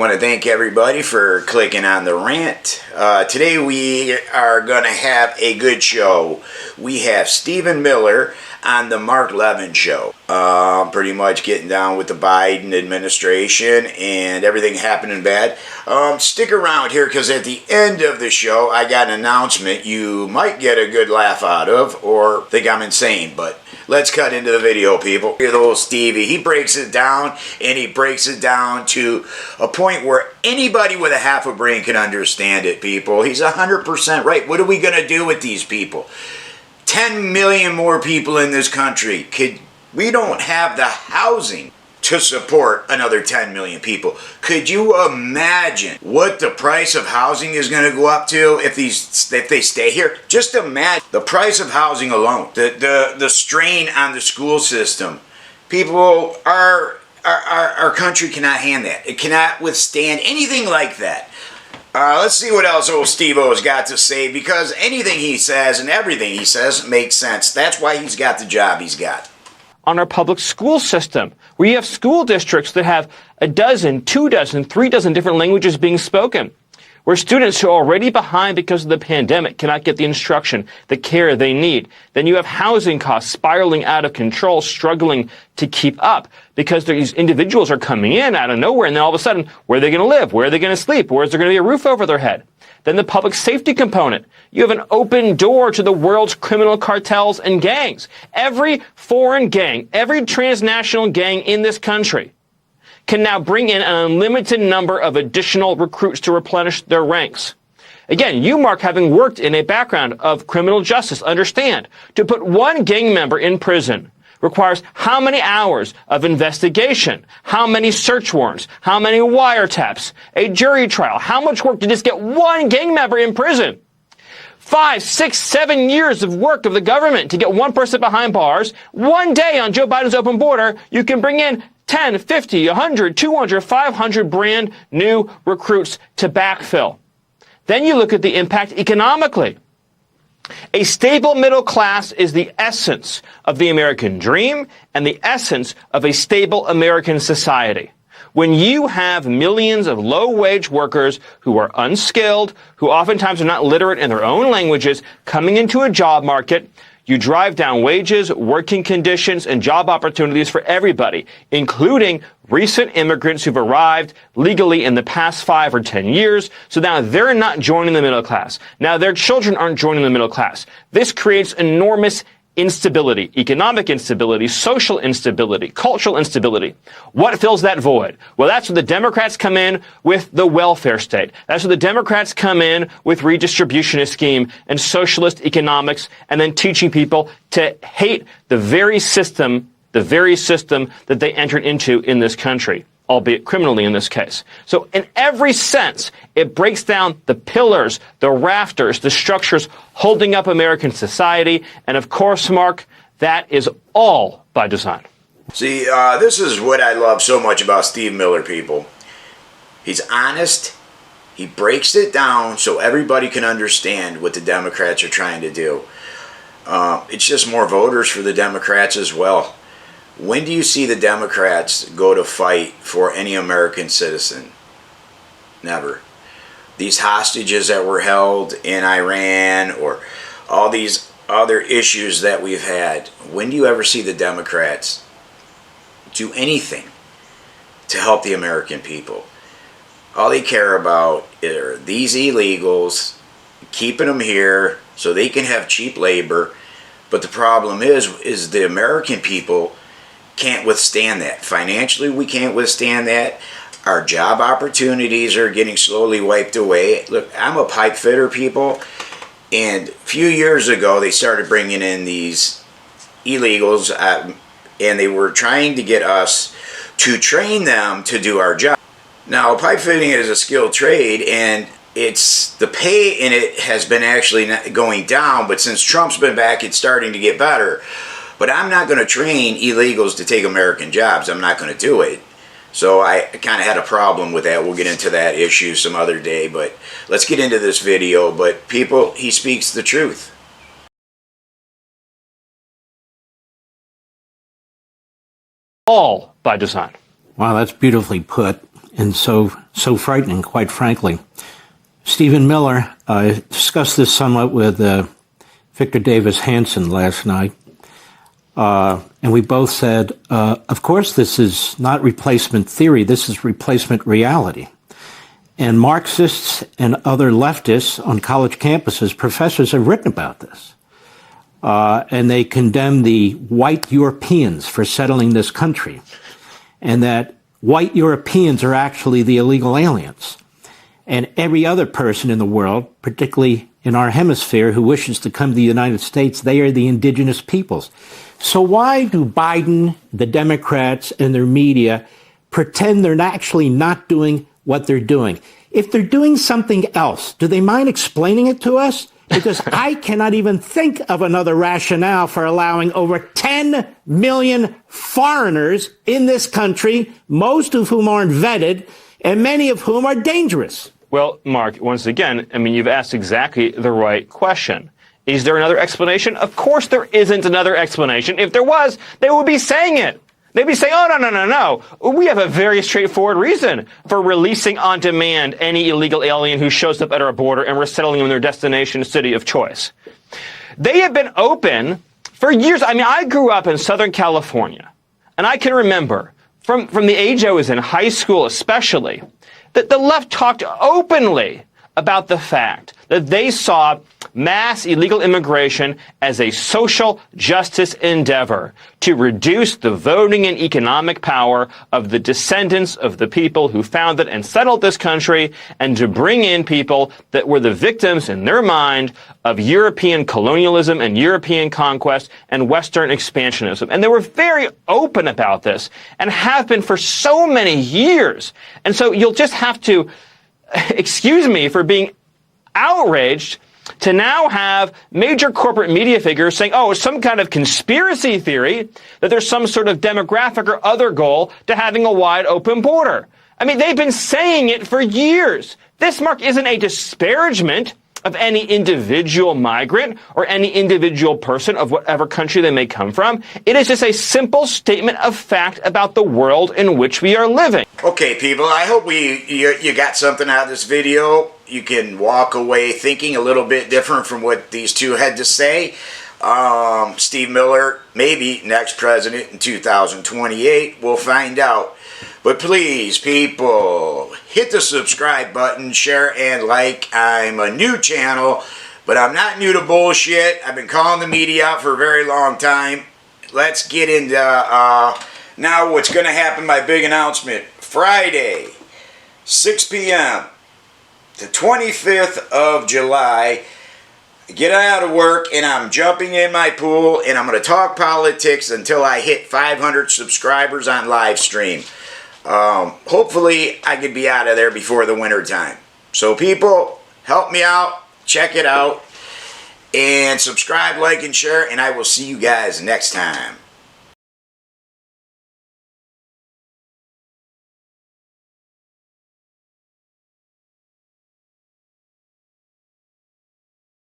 want to thank everybody for clicking on the rant. Today we are going to have a good show. We have Stephen Miller on the Mark Levin show. Pretty much getting down with the Biden administration and everything happening bad. Stick around here because at the end of the show I got an announcement you might get a good laugh out of or think I'm insane, but let's cut into the video, people. Here's little Stevie. He breaks it down, and he breaks it down to a point where anybody with a half a brain can understand it, people. He's 100% right. What are we going to do with these people? 10 million more people in this country. We don't have the housing to support another 10 million people. Could you imagine what the price of housing is going to go up to if they stay here? Just imagine the price of housing alone, the strain on the school system. People, our country cannot handle that. It cannot withstand anything like that. Let's see what else old Steve-O's got to say, because anything he says and everything he says makes sense. That's why he's got the job he's got. On our public school system, where you have school districts that have a dozen, 2 dozen, 3 dozen different languages being spoken, where students who are already behind because of the pandemic cannot get the instruction, the care they need. Then you have housing costs spiraling out of control, struggling to keep up because these individuals are coming in out of nowhere, and then all of a sudden, where are they going to live? Where are they going to sleep? Where is there going to be a roof over their head? Then the public safety component. You have an open door to the world's criminal cartels and gangs. Every foreign gang, every transnational gang in this country can now bring in an unlimited number of additional recruits to replenish their ranks. Again, you, Mark, having worked in a background of criminal justice, understand to put one gang member in prison requires how many hours of investigation, how many search warrants, how many wiretaps, a jury trial, how much work to just get one gang member in prison. 5, 6, 7 years of work of the government to get one person behind bars. One day on Joe Biden's open border, you can bring in 10, 50, 100, 200, 500 brand new recruits to backfill. Then you look at the impact economically. A stable middle class is the essence of the American dream and the essence of a stable American society. When you have millions of low-wage workers who are unskilled, who oftentimes are not literate in their own languages, coming into a job market, you drive down wages, working conditions, and job opportunities for everybody, including recent immigrants who've arrived legally in the past 5 or 10 years. So now they're not joining the middle class. Now their children aren't joining the middle class. This creates enormous instability, economic instability, social instability, cultural instability. What fills that void? Well, that's where the Democrats come in with the welfare state. That's where the Democrats come in with redistributionist scheme and socialist economics, and then teaching people to hate the very system that they entered into in this country, albeit criminally in this case. So in every sense, it breaks down the pillars, the rafters, the structures holding up American society. And of course, Mark, that is all by design. See, this is what I love so much about Steve Miller, people. He's honest. He breaks it down so everybody can understand what the Democrats are trying to do. It's just more voters for the Democrats as well. When do you see the Democrats go to fight for any American citizen? Never. These hostages that were held in Iran or all these other issues that we've had, when do you ever see the Democrats do anything to help the American people? All they care about are these illegals, keeping them here so they can have cheap labor. But the problem is the American people can't withstand that. Financially, we can't withstand that. Our job opportunities are getting slowly wiped away. Look, I'm a pipe fitter, people, and a few years ago they started bringing in these illegals, and they were trying to get us to train them to do our job. Now, pipe fitting is a skilled trade, and the pay in it has been actually going down, but since Trump's been back, it's starting to get better. But I'm not going to train illegals to take American jobs. I'm not going to do it. So I kind of had a problem with that. We'll get into that issue some other day. But let's get into this video. But people, he speaks the truth. All by design. Wow, that's beautifully put. and so frightening, quite frankly. Stephen Miller, I discussed this somewhat with Victor Davis Hanson last night, and we both said, of course, this is not replacement theory, this is replacement reality. And Marxists and other leftists on college campuses, professors have written about this. And they condemn the white Europeans for settling this country, and that white Europeans are actually the illegal aliens. And every other person in the world, particularly in our hemisphere, who wishes to come to the United States, they are the indigenous peoples. So why do Biden, the Democrats, and their media pretend they're actually not doing what they're doing? If they're doing something else, do they mind explaining it to us? Because I cannot even think of another rationale for allowing over 10 million foreigners in this country, most of whom aren't vetted, and many of whom are dangerous. Well, Mark, once again, I mean, you've asked exactly the right question. Is there another explanation? Of course there isn't another explanation. If there was, they would be saying it. They'd be saying, oh, no. We have a very straightforward reason for releasing on demand any illegal alien who shows up at our border and we're settling them in their destination city of choice. They have been open for years. I mean, I grew up in Southern California, and I can remember from the age I was in high school especially, that the left talked openly about the fact that they saw mass illegal immigration as a social justice endeavor to reduce the voting and economic power of the descendants of the people who founded and settled this country, and to bring in people that were the victims in their mind of European colonialism and European conquest and Western expansionism. And they were very open about this and have been for so many years. And so you'll just have to excuse me for being outraged to now have major corporate media figures saying, oh, it's some kind of conspiracy theory that there's some sort of demographic or other goal to having a wide open border. I mean, they've been saying it for years. This, Mark, isn't a disparagement of any individual migrant or any individual person of whatever country they may come from. It is just a simple statement of fact about the world in which we are living. Okay, people, I hope you got something out of this video. You can walk away thinking a little bit different from what these two had to say. Steve Miller, maybe next president in 2028. We'll find out. But please, people, hit the subscribe button, share, and like. I'm a new channel, but I'm not new to bullshit. I've been calling the media out for a very long time. Let's get into now what's going to happen, my big announcement. Friday, 6 p.m., the 25th of July, I get out of work and I'm jumping in my pool and I'm going to talk politics until I hit 500 subscribers on live stream. Hopefully I could be out of there before the winter time. So people, help me out, check it out, and subscribe, like, and share, and I will see you guys next time.